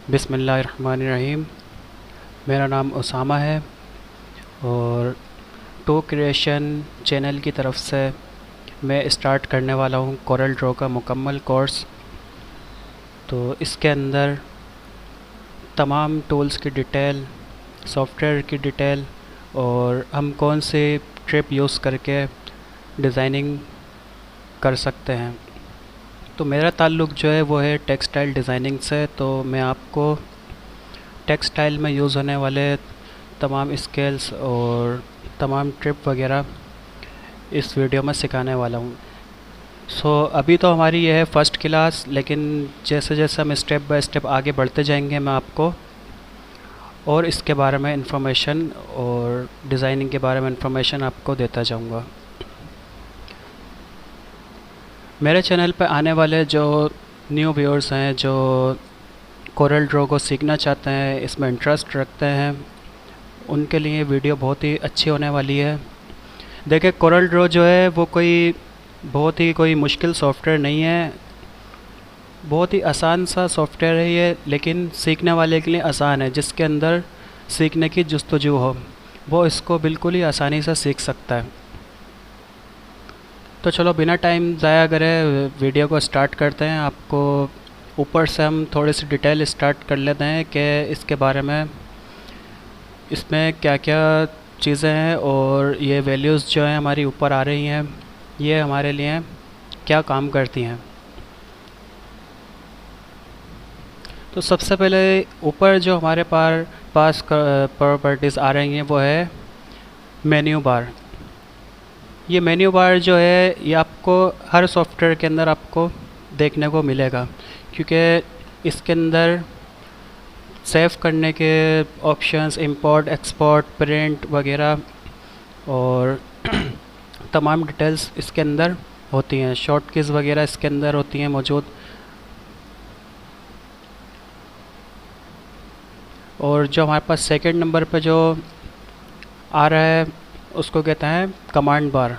बिस्मिल्लाहिर्रहमानिर्रहीम। मेरा नाम उसामा है और टू क्रिएशन चैनल की तरफ से मैं स्टार्ट करने वाला हूँ कोरल ड्रॉ का मुकम्मल कोर्स। तो इसके अंदर तमाम टूल्स की डिटेल, सॉफ्टवेयर की डिटेल और हम कौन से ट्रिप यूज़ करके डिज़ाइनिंग कर सकते हैं। तो मेरा ताल्लुक़ जो है वो है टेक्सटाइल डिज़ाइनिंग से। तो मैं आपको टेक्सटाइल में यूज़ होने वाले तमाम स्केल्स और तमाम ट्रिप वगैरह इस वीडियो में सिखाने वाला हूँ। अभी तो हमारी ये है फ़र्स्ट क्लास, लेकिन जैसे जैसे हम स्टेप बाय स्टेप आगे बढ़ते जाएंगे मैं आपको और इसके बारे में इंफॉर्मेशन और डिज़ाइनिंग के बारे में इंफॉर्मेशन आपको देता जाऊँगा। मेरे चैनल पर आने वाले जो न्यू व्यूअर्स हैं, जो कोरल ड्रॉ को सीखना चाहते हैं, इसमें इंटरेस्ट रखते हैं, उनके लिए वीडियो बहुत ही अच्छी होने वाली है। देखिए, कोरल ड्रॉ जो है वो कोई मुश्किल सॉफ्टवेयर नहीं है, बहुत ही आसान सा सॉफ्टवेयर है ये, लेकिन सीखने वाले के लिए आसान है। जिसके अंदर सीखने की जुस्तजू हो वो इसको बिल्कुल ही आसानी से सीख सकता है। तो चलो बिना टाइम ज़ाया करे वीडियो को स्टार्ट करते हैं। आपको ऊपर से हम थोड़ी सी डिटेल स्टार्ट कर लेते हैं कि इसके बारे में, इसमें क्या क्या चीज़ें हैं और ये वैल्यूज़ जो हैं हमारी ऊपर आ रही हैं, ये हमारे लिए क्या काम करती हैं। तो सबसे पहले ऊपर जो हमारे पास प्रॉपर्टीज़ आ रही हैं वो है मेन्यू बार। ये मेन्यू बार जो है ये आपको हर सॉफ्टवेयर के अंदर आपको देखने को मिलेगा, क्योंकि इसके अंदर सेव करने के ऑप्शंस, इंपोर्ट, एक्सपोर्ट, प्रिंट वगैरह और तमाम डिटेल्स इसके अंदर होती हैं। शॉर्ट कीज़ वगैरह इसके अंदर होती हैं मौजूद। और जो हमारे पास सेकंड नंबर पे जो आ रहा है उसको कहते हैं कमांड बार।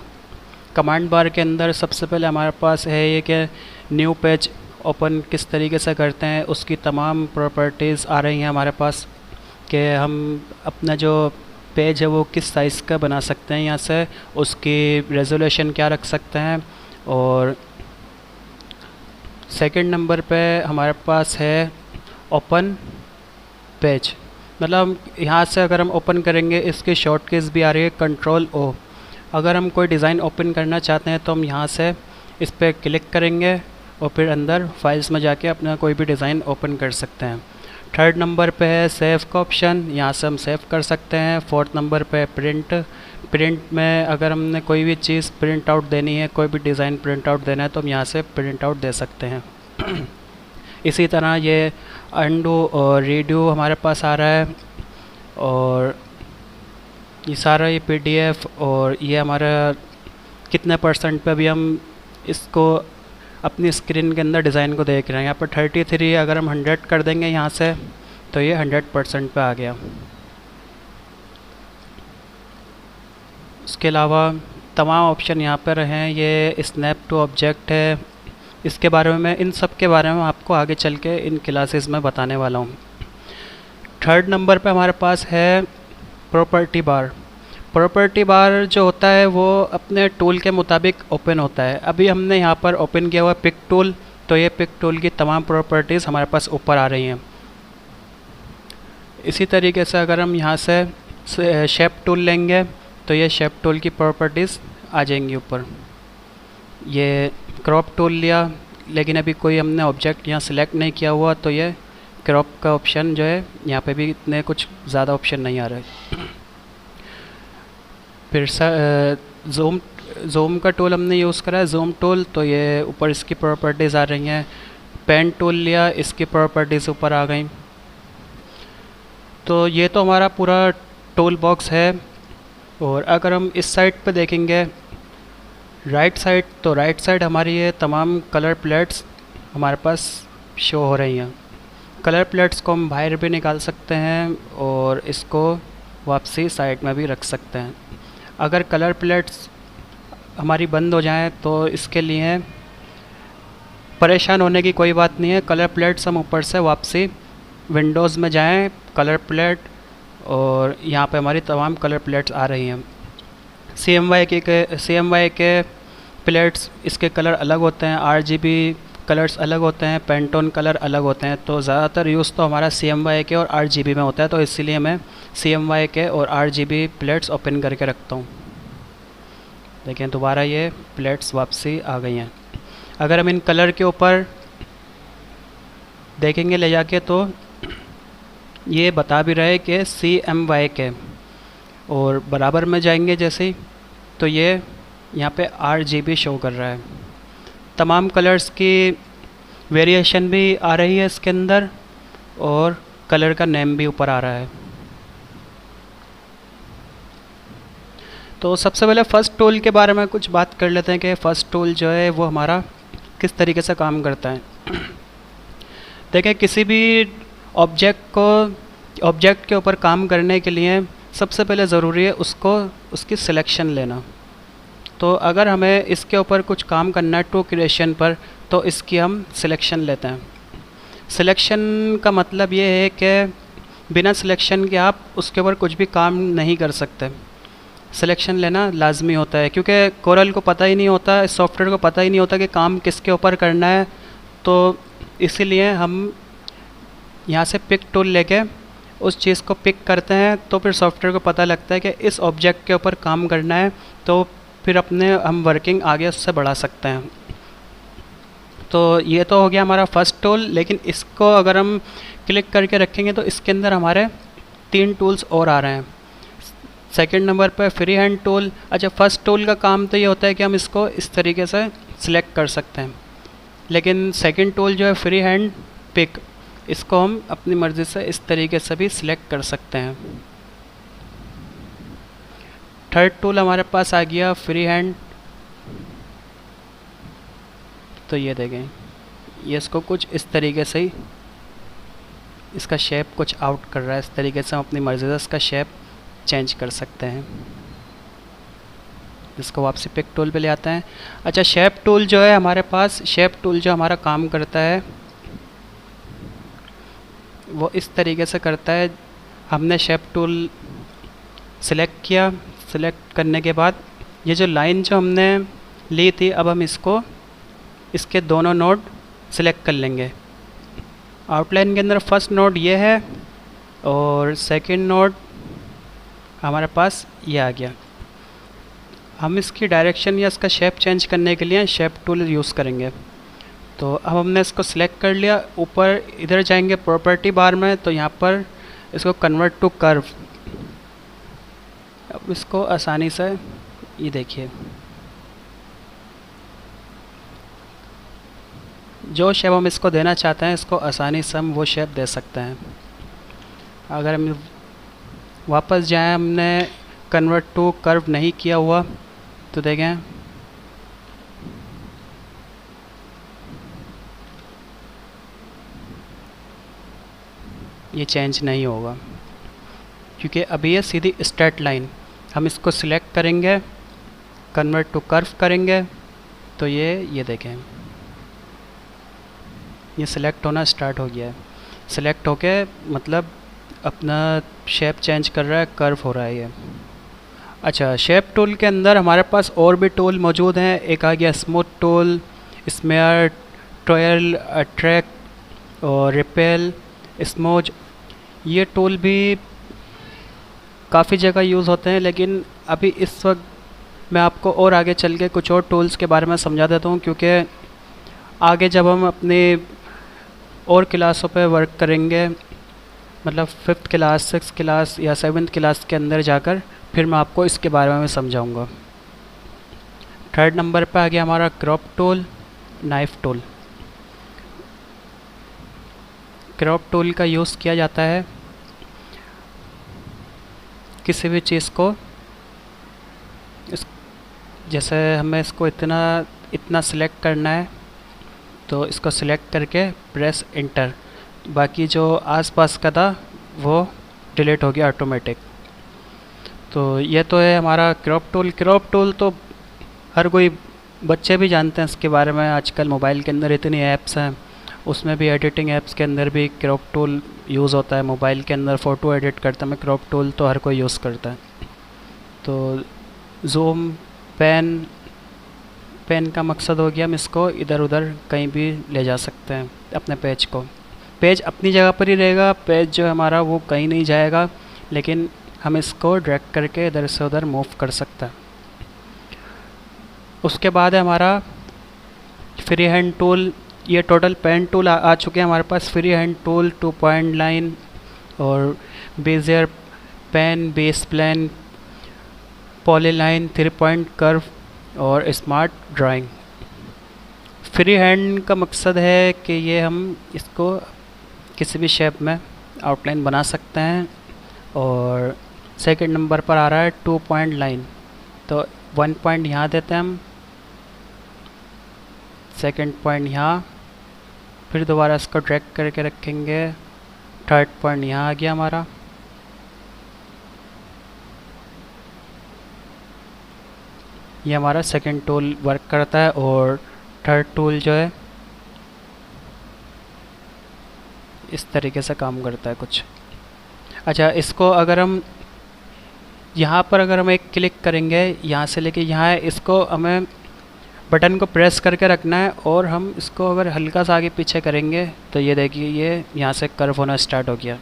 कमांड बार के अंदर सबसे पहले हमारे पास है ये कि न्यू पेज ओपन किस तरीके से करते हैं, उसकी तमाम प्रॉपर्टीज़ आ रही हैं हमारे पास कि हम अपना जो पेज है वो किस साइज़ का बना सकते हैं, यहाँ से उसकी रेजोल्यूशन क्या रख सकते हैं। और सेकंड नंबर पे हमारे पास है ओपन पेज, मतलब यहाँ से अगर हम ओपन करेंगे इसकी शॉर्ट कीज़ भी आ रही है Ctrl+O। अगर हम कोई डिज़ाइन ओपन करना चाहते हैं तो हम यहाँ से इस पर क्लिक करेंगे और फिर अंदर फाइल्स में जाके अपना कोई भी डिज़ाइन ओपन कर सकते हैं। थर्ड नंबर पे है सेव का ऑप्शन, यहाँ से हम सेव कर सकते हैं। फोर्थ नंबर पे प्रिंट में अगर हमने कोई भी चीज़ प्रिंट आउट देनी है, कोई भी डिज़ाइन प्रिंट आउट देना है तो हम यहाँ से प्रिंट आउट दे सकते हैं। इसी तरह ये अंडू और रीडू हमारे पास आ रहा है। और ये सारा ये PDF और ये हमारा कितने % पे भी हम इसको अपनी स्क्रीन के अंदर डिज़ाइन को देख रहे हैं। यहाँ पर 33, अगर हम 100 कर देंगे यहाँ से तो ये 100% पे आ गया। इसके अलावा तमाम ऑप्शन यहाँ पर हैं। ये स्नैप टू ऑब्जेक्ट है, इसके बारे में मैं इन सब के बारे में आपको आगे चल के इन क्लासेस में बताने वाला हूँ। थर्ड नंबर पे हमारे पास है प्रॉपर्टी बार। प्रॉपर्टी बार जो होता है वो अपने टूल के मुताबिक ओपन होता है। अभी हमने यहाँ पर ओपन किया हुआ पिक टूल, तो ये पिक टूल की तमाम प्रॉपर्टीज़ हमारे पास ऊपर आ रही हैं। इसी तरीके से अगर हम यहाँ से शेप टूल लेंगे तो ये शेप टूल की प्रॉपर्टीज़ आ जाएंगी ऊपर। ये क्रॉप टूल लिया, लेकिन अभी कोई हमने ऑब्जेक्ट यहाँ सिलेक्ट नहीं किया हुआ, तो ये क्रॉप का ऑप्शन जो है यहाँ पे भी इतने कुछ ज़्यादा ऑप्शन नहीं आ रहे। फिर ज़ूम का टूल हमने यूज़ करा है, ज़ूम टूल, तो ये ऊपर इसकी प्रॉपर्टीज़ आ रही हैं। पेन टूल लिया, इसकी प्रॉपर्टीज़ ऊपर आ गई। तो ये तो हमारा पूरा टूल बॉक्स है। और अगर हम इस साइड पे देखेंगे राइट साइड, तो राइट साइड हमारी ये तमाम कलर प्लेट्स हमारे पास शो हो रही हैं। कलर प्लेट्स को हम बाहर भी निकाल सकते हैं और इसको वापसी साइड में भी रख सकते हैं। अगर कलर प्लेट्स हमारी बंद हो जाएं तो इसके लिए परेशान होने की कोई बात नहीं है। कलर प्लेट्स हम ऊपर से वापसी विंडोज़ में जाएं, कलर प्लेट, और यहाँ पे हमारी तमाम कलर प्लेट्स आ रही हैं। CMYK प्लेट्स, इसके कलर अलग होते हैं, RGB कलर्स अलग होते हैं, पेंटोन कलर अलग होते हैं। तो ज़्यादातर यूज़ तो हमारा CMYK और RGB में होता है, तो इसीलिए मैं CMYK और RGB प्लेट्स ओपन करके रखता हूँ। देखें दोबारा ये प्लेट्स वापसी आ गई हैं। अगर हम इन कलर के ऊपर देखेंगे ले जाके तो ये बता भी रहे कि CMYK, और बराबर में जाएंगे जैसे ही तो ये यहाँ पे RGB शो कर रहा है। तमाम कलर्स की वेरिएशन भी आ रही है इसके अंदर, और कलर का नेम भी ऊपर आ रहा है। तो सबसे पहले फ़र्स्ट टूल के बारे में कुछ बात कर लेते हैं कि फ़र्स्ट टूल जो है वो हमारा किस तरीके से काम करता है। देखें, किसी भी ऑब्जेक्ट के ऊपर काम करने के लिए सबसे पहले ज़रूरी है उसकी सिलेक्शन लेना। तो अगर हमें इसके ऊपर कुछ काम करना है टू क्रिएशन पर, तो इसकी हम सिलेक्शन लेते हैं। सिलेक्शन का मतलब ये है कि बिना सिलेक्शन के आप उसके ऊपर कुछ भी काम नहीं कर सकते। सिलेक्शन लेना लाजमी होता है, क्योंकि कोरल को पता ही नहीं होता, इस सॉफ्टवेयर को पता ही नहीं होता कि काम किसके ऊपर करना है। तो इसीलिए हम यहाँ से पिक टूल लेके उस चीज़ को पिक करते हैं, तो फिर सॉफ्टवेयर को पता लगता है कि इस ऑब्जेक्ट के ऊपर काम करना है, तो फिर हम वर्किंग आगे उससे बढ़ा सकते हैं। तो ये तो हो गया हमारा फर्स्ट टूल। लेकिन इसको अगर हम क्लिक करके रखेंगे तो इसके अंदर हमारे 3 टूल्स और आ रहे हैं। सेकंड नंबर पर फ्री हैंड टूल। अच्छा, फर्स्ट टूल का काम तो ये होता है कि हम इसको इस तरीके से सिलेक्ट कर सकते हैं, लेकिन सेकंड टूल जो है फ्री हैंड पिक, इसको हम अपनी मर्ज़ी से इस तरीके से भी सिलेक्ट कर सकते हैं। थर्ड टूल हमारे पास आ गया फ्री हैंड। तो ये देखें, ये इसको कुछ इस तरीके से ही इसका शेप कुछ आउट कर रहा है। इस तरीके से हम अपनी मर्ज़ी से इसका शेप चेंज कर सकते हैं। इसको वापसी पिक टूल पे ले आते हैं। अच्छा, शेप टूल जो है हमारे पास, शेप टूल जो हमारा काम करता है वो इस तरीके से करता है। हमने शेप टूल सिलेक्ट किया, सिलेक्ट करने के बाद ये जो लाइन जो हमने ली थी, अब हम इसके दोनों नोड सिलेक्ट कर लेंगे। आउटलाइन के अंदर फर्स्ट नोड ये है और सेकंड नोड हमारे पास ये आ गया। हम इसकी डायरेक्शन या इसका शेप चेंज करने के लिए शेप टूल यूज़ करेंगे। तो अब हमने इसको सिलेक्ट कर लिया। ऊपर इधर जाएंगे प्रॉपर्टी बार में, तो यहाँ पर इसको कन्वर्ट टू कर्व, अब इसको आसानी से ये देखिए जो शेप हम इसको देना चाहते हैं, इसको आसानी से हम वो शेप दे सकते हैं। अगर हम वापस जाएं, हमने कन्वर्ट टू कर्व नहीं किया हुआ, तो देखें ये चेंज नहीं होगा, क्योंकि अभी ये सीधी स्ट्रेट लाइन। हम इसको सिलेक्ट करेंगे, कन्वर्ट टू कर्व करेंगे, तो ये देखें ये सिलेक्ट होना स्टार्ट हो गया है। सिलेक्ट होके मतलब अपना शेप चेंज कर रहा है, कर्व हो रहा है ये। अच्छा, शेप टूल के अंदर हमारे पास और भी टूल मौजूद हैं। एक आ गया smooth tool, smear, trial, attract और रिपेल, स्मूज। ये टूल भी काफ़ी जगह यूज़ होते हैं, लेकिन अभी इस वक्त मैं आपको और आगे चल के कुछ और टूल्स के बारे में समझा देता हूँ, क्योंकि आगे जब हम अपने और क्लासों पे वर्क करेंगे, मतलब 5th क्लास, 6th क्लास या 7th क्लास के अंदर जाकर, फिर मैं आपको इसके बारे में समझाऊंगा। थर्ड नंबर पे आ गया हमारा crop tool, knife tool. Crop tool का यूज़ किया जाता है किसी भी चीज़ को जैसे हमें इसको इतना सिलेक्ट करना है, तो इसको सिलेक्ट करके प्रेस इंटर, बाकी जो आसपास का था वो डिलीट हो गया ऑटोमेटिक। तो ये तो है हमारा क्रॉप टूल। क्रॉप टूल तो हर कोई बच्चे भी जानते हैं इसके बारे में, आजकल मोबाइल के अंदर इतनी ऐप्स हैं उसमें भी एडिटिंग ऐप्स के अंदर भी क्रॉप टूल यूज़ होता है। मोबाइल के अंदर फ़ोटो एडिट करते में क्रॉप टूल तो हर कोई यूज़ करता है। तो जूम, पैन, पेन का मकसद हो गया हम इसको इधर उधर कहीं भी ले जा सकते हैं अपने पेज को। पेज अपनी जगह पर ही रहेगा, पेज जो हमारा वो कहीं नहीं जाएगा, लेकिन हम इसको ड्रैग करके इधर से उधर मूव कर सकते हैं। उसके बाद है हमारा फ्री हैंड टूल। ये टोटल पेन टूल आ चुके हैं हमारे पास। Free hand tool, 2 point line और Bezier pen, base plan, polyline, 3 point curve और स्मार्ट ड्राइंग। फ्री हैंड का मकसद है कि ये हम इसको किसी भी शेप में आउटलाइन बना सकते हैं। और सेकंड नंबर पर आ रहा है 2 पॉइंट लाइन। तो 1 पॉइंट यहाँ देते हैं हम, सेकंड पॉइंट यहाँ, फिर दोबारा इसको ड्रैग करके रखेंगे, थर्ड पॉइंट यहाँ आ गया हमारा। ये हमारा सेकंड टूल वर्क करता है और थर्ड टूल जो है इस तरीके से काम करता है कुछ। अच्छा, इसको अगर हम यहाँ पर अगर हम एक क्लिक करेंगे यहाँ से लेके यहाँ, इसको हमें बटन को प्रेस करके रखना है और हम इसको अगर हल्का सा आगे पीछे करेंगे तो ये देखिए ये यहाँ से कर्व होना स्टार्ट हो गया।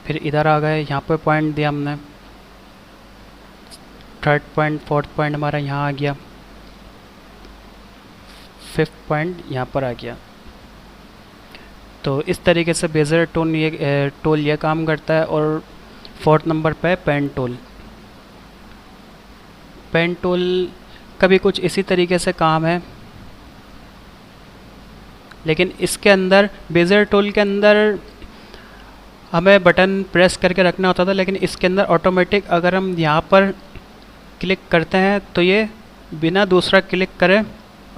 फिर इधर आ गए, यहाँ पे पॉइंट दिया हमने, थर्ड पॉइंट, फोर्थ पॉइंट हमारा यहाँ आ गया, फिफ्थ पॉइंट यहाँ पर आ गया। तो इस तरीके से बेजर टूल ये काम करता है। और फोर्थ नंबर पे पेन टूल। पेन टूल का भी कुछ इसी तरीके से काम है, लेकिन इसके अंदर बेजर टूल के अंदर हमें बटन प्रेस करके रखना होता था, लेकिन इसके अंदर ऑटोमेटिक अगर हम यहाँ पर क्लिक करते हैं तो ये बिना दूसरा क्लिक करे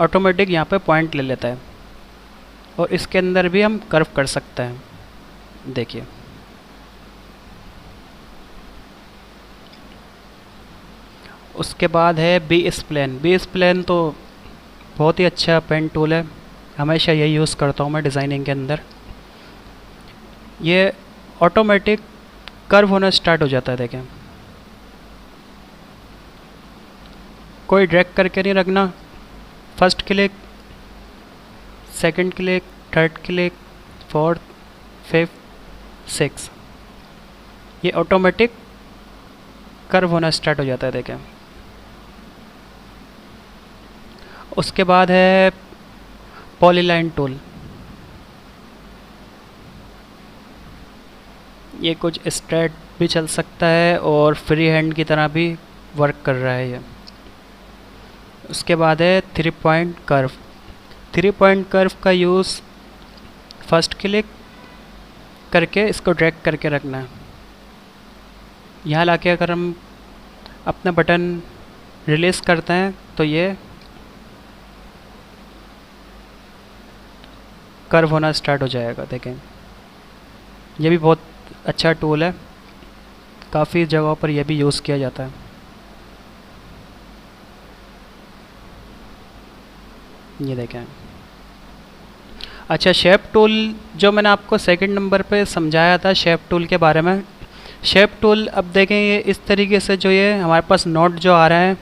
ऑटोमेटिक यहाँ पे पॉइंट ले लेता है। और इसके अंदर भी हम कर्व कर सकते हैं, देखिए। उसके बाद है बी स्प्लेन। बी स्प्लेन तो बहुत ही अच्छा पेन टूल है, हमेशा यही यूज़ करता हूँ मैं डिज़ाइनिंग के अंदर। ये ऑटोमेटिक कर्व होना स्टार्ट हो जाता है, देखें, कोई ड्रैग करके नहीं रखना। First click, second click, third click, fourth, fifth, six, ये ऑटोमेटिक कर्व होना स्टार्ट हो जाता है, देखें। उसके बाद है पॉलीलाइन टूल। ये कुछ स्ट्रेट भी चल सकता है और फ्री हैंड की तरह भी वर्क कर रहा है ये। उसके बाद है 3 पॉइंट कर्व। 3 पॉइंट कर्व का यूज़ फर्स्ट क्लिक करके इसको ड्रैग करके रखना है। यहाँ लाके अगर हम अपना बटन रिलीज़ करते हैं तो ये कर्व होना स्टार्ट हो जाएगा, देखें। ये भी बहुत अच्छा टूल है, काफ़ी जगहों पर यह भी यूज़ किया जाता है। ये देखें। अच्छा, शेप टूल जो मैंने आपको सेकंड नंबर पे समझाया था शेप टूल के बारे में। शेप टूल अब देखें, ये इस तरीके से जो ये हमारे पास नोट जो आ रहा है,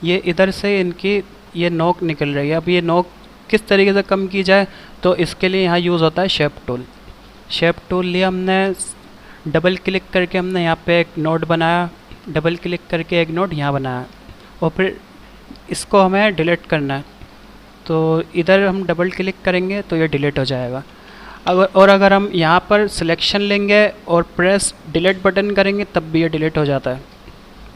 ये इधर से इनकी ये नोक निकल रही है। अब ये नोक किस तरीके से कम की जाए, तो इसके लिए यहाँ यूज़ होता है शेप टूल। शेप टूल लिया हमने, डबल क्लिक करके हमने यहाँ पे एक नोट बनाया, डबल क्लिक करके एक नोट यहाँ बनाया, और फिर इसको हमें डिलीट करना है। तो इधर हम डबल क्लिक करेंगे तो ये डिलीट हो जाएगा। अगर हम यहाँ पर सिलेक्शन लेंगे और प्रेस डिलीट बटन करेंगे तब भी ये डिलीट हो जाता है।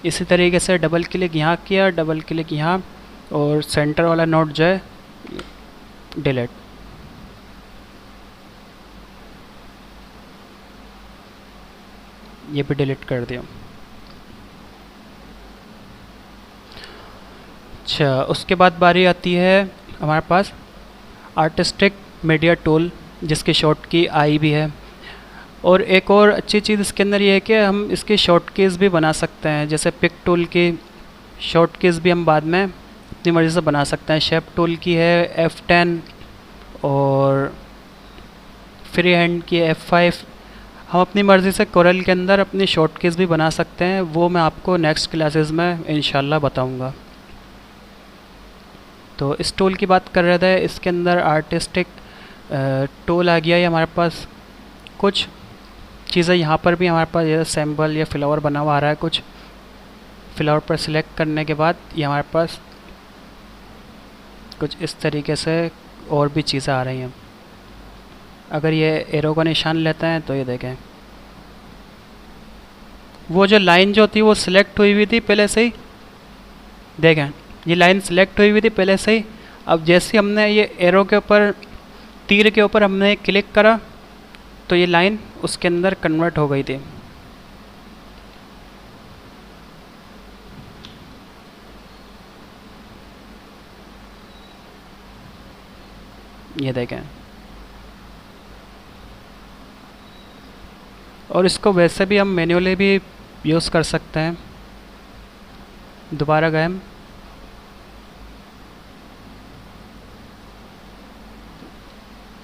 इसी तरीके से डबल क्लिक यहाँ किया, डबल क्लिक यहाँ, और सेंटर वाला नोट जो है डिलीट। ये भी डिलीट कर दिया। अच्छा, उसके बाद बारी आती है हमारे पास आर्टिस्टिक मीडिया टूल, जिसकी शॉर्ट की आई भी है। और एक और अच्छी चीज़ इसके अंदर ये है कि हम इसकी शॉर्ट कीज़ भी बना सकते हैं। जैसे पिक टूल की शॉर्ट कीज़ भी हम बाद में अपनी मर्ज़ी से बना सकते हैं। शेप टूल की है F10 और फ्री हैंड की F5। हम अपनी मर्ज़ी से कोरल के अंदर अपनी शॉर्ट कीज़ भी बना सकते हैं, वो मैं आपको नेक्स्ट क्लासेस में इंशाल्लाह बताऊंगा। तो इस टूल की बात कर रहे थे, इसके अंदर आर्टिस्टिक टूल आ गया है हमारे पास। कुछ चीज़ें यहाँ पर भी हमारे पास ये सैम्बल या फ्लावर बना हुआ आ रहा है। कुछ फ्लावर पर सिलेक्ट करने के बाद ये हमारे पास कुछ इस तरीके से और भी चीज़ें आ रही हैं। अगर ये एरो का निशान लेते हैं तो ये देखें, वो जो लाइन जो थी वो सिलेक्ट हुई हुई थी पहले से ही। देखें, ये लाइन सिलेक्ट हुई हुई थी पहले से ही। अब जैसे हमने ये एरो के ऊपर, तीर के ऊपर हमने क्लिक करा तो ये लाइन उसके अंदर कन्वर्ट हो गई थी। ये देखें, और इसको वैसे भी हम मैन्युअली भी यूज़ कर सकते हैं। दोबारा गए हम,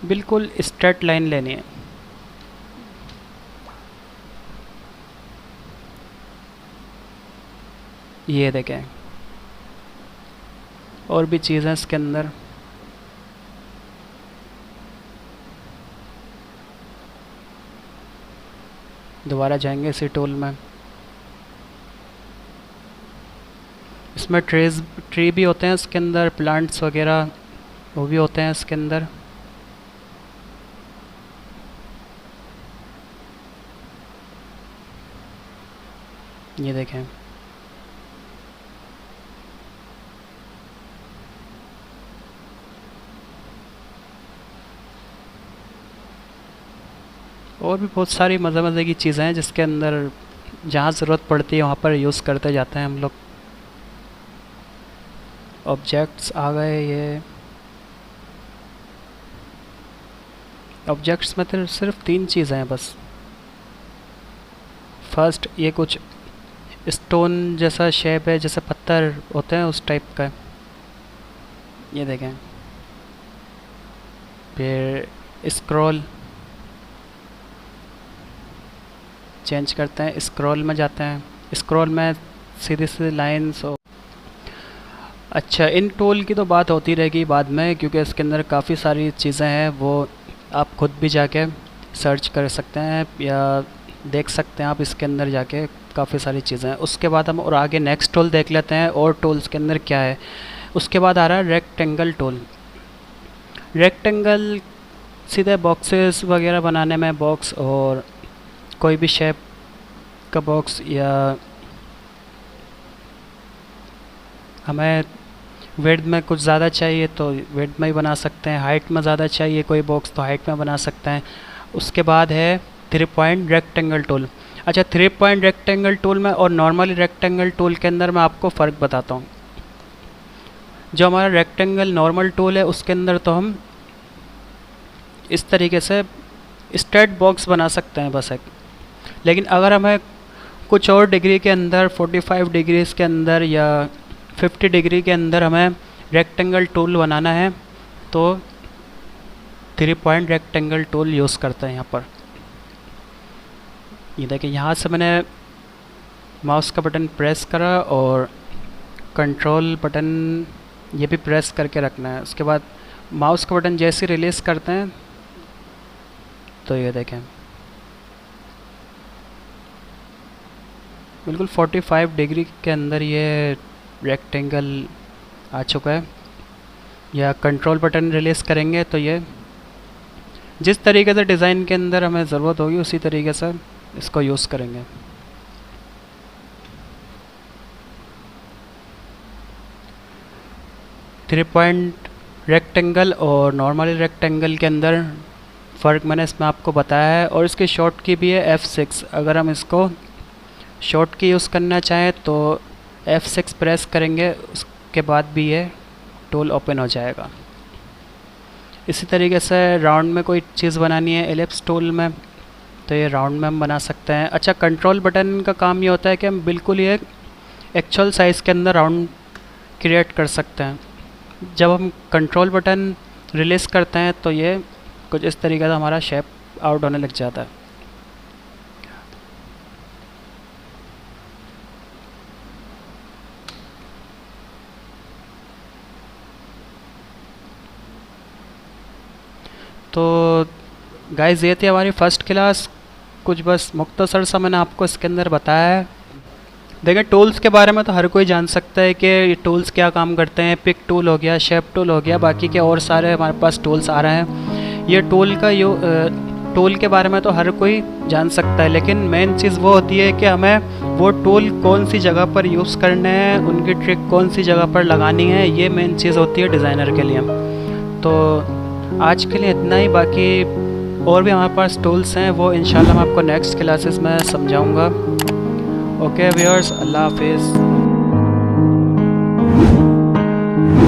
बिल्कुल स्ट्रेट लाइन लेनी है। ये देखें, और भी चीज़ें इसके अंदर। दोबारा जाएंगे इसी टूल में। इसमें ट्री भी होते हैं इसके अंदर, प्लांट्स वगैरह वो भी होते हैं इसके अंदर। ये देखें, और भी बहुत सारी मज़े मज़े की चीज़ें हैं जिसके अंदर जहाँ ज़रूरत पड़ती है वहाँ पर यूज़ करते जाते हैं हम लोग। ऑब्जेक्ट्स आ गए। ये ऑब्जेक्ट्स में तो सिर्फ 3 चीज़ें हैं बस। फर्स्ट, ये कुछ स्टोन जैसा शेप है, जैसे पत्थर होते हैं उस टाइप का। ये देखें, फिर स्क्रॉल चेंज करते हैं, स्क्रॉल में जाते हैं। स्क्रॉल में सीधी सीधी लाइन्स। अच्छा, इन टूल की तो बात होती रहेगी बाद में, क्योंकि इसके अंदर काफ़ी सारी चीज़ें हैं, वो आप खुद भी जाके सर्च कर सकते हैं या देख सकते हैं आप इसके अंदर जाके। काफ़ी सारी चीज़ें हैं। उसके बाद हम और आगे नेक्स्ट टूल देख लेते हैं और टूल्स के अंदर क्या है। उसके बाद आ रहा है रेक्टेंगल टूल। रेक्टेंगल सीधे बॉक्सेस वगैरह बनाने में, बॉक्स और कोई भी शेप का बॉक्स, या हमें विड्थ में कुछ ज़्यादा चाहिए तो विड्थ में ही बना सकते हैं। हाइट में ज़्यादा चाहिए कोई बॉक्स तो हाइट में बना सकते हैं। उसके बाद है 3 पॉइंट रेक्टेंगल टूल। अच्छा, 3 पॉइंट रेक्टेंगल टूल में और नॉर्मली रेक्टेंगल टूल के अंदर मैं आपको फ़र्क बताता हूँ। जो हमारा रेक्टेंगल नॉर्मल टूल है उसके अंदर तो हम इस तरीके से स्ट्रेट बॉक्स बना सकते हैं बस एक। लेकिन अगर हमें कुछ और डिग्री के अंदर, 45 डिग्रीज़ के अंदर या 50 डिग्री के अंदर हमें रेक्टेंगल टूल बनाना है तो 3 पॉइंट रेक्टेंगल टूल यूज़ करते हैं यहाँ पर। ये देखिए, यहाँ से मैंने माउस का बटन प्रेस करा और कंट्रोल बटन ये भी प्रेस करके रखना है। उसके बाद माउस का बटन जैसे रिलीज़ करते हैं तो ये देखें, बिल्कुल 45 डिग्री के अंदर ये रेक्टेंगल आ चुका है। या कंट्रोल बटन रिलीज़ करेंगे तो ये जिस तरीके से डिज़ाइन के अंदर हमें ज़रूरत होगी उसी तरीके से इसको यूज़ करेंगे। थ्री पॉइंट रेक्टेंगल और नॉर्मल रेक्टेंगल के अंदर फ़र्क मैंने इसमें आपको बताया है। और इसकी शॉर्ट की भी है F6। अगर हम इसको शॉर्ट की यूज़ करना चाहें तो F6 प्रेस करेंगे, उसके बाद भी ये टूल ओपन हो जाएगा। इसी तरीके से राउंड में कोई चीज़ बनानी है एलिप्स टूल में तो ये राउंड में हम बना सकते हैं। अच्छा, कंट्रोल बटन का काम ये होता है कि हम बिल्कुल ये एक्चुअल साइज़ के अंदर राउंड क्रिएट कर सकते हैं। जब हम कंट्रोल बटन रिलीज़ करते हैं तो ये कुछ इस तरीके से हमारा शेप आउट होने लग जाता है। तो गाइस ये थी हमारी फ़र्स्ट क्लास। कुछ बस मुख्तसर सा मैंने आपको इसके अंदर बताया है। देखिए टूल्स के बारे में तो हर कोई जान सकता है कि ये टूल्स क्या काम करते हैं। पिक टूल हो गया, शेप टूल हो गया, बाकी के और सारे हमारे पास टूल्स आ रहे हैं। ये टूल के बारे में तो हर कोई जान सकता है, लेकिन मेन चीज़ वो होती है कि हमें वो टूल कौन सी जगह पर यूज़ करने हैं, उनकी ट्रिक कौन सी जगह पर लगानी है, ये मेन चीज़ होती है डिज़ाइनर के लिए। तो आज के लिए इतना ही। बाकी और भी हमारे पास टूल्स हैं, वो इंशाल्लाह मैं आपको नेक्स्ट क्लासेस में समझाऊंगा। ओके व्यूअर्स, अल्लाह हाफिज़।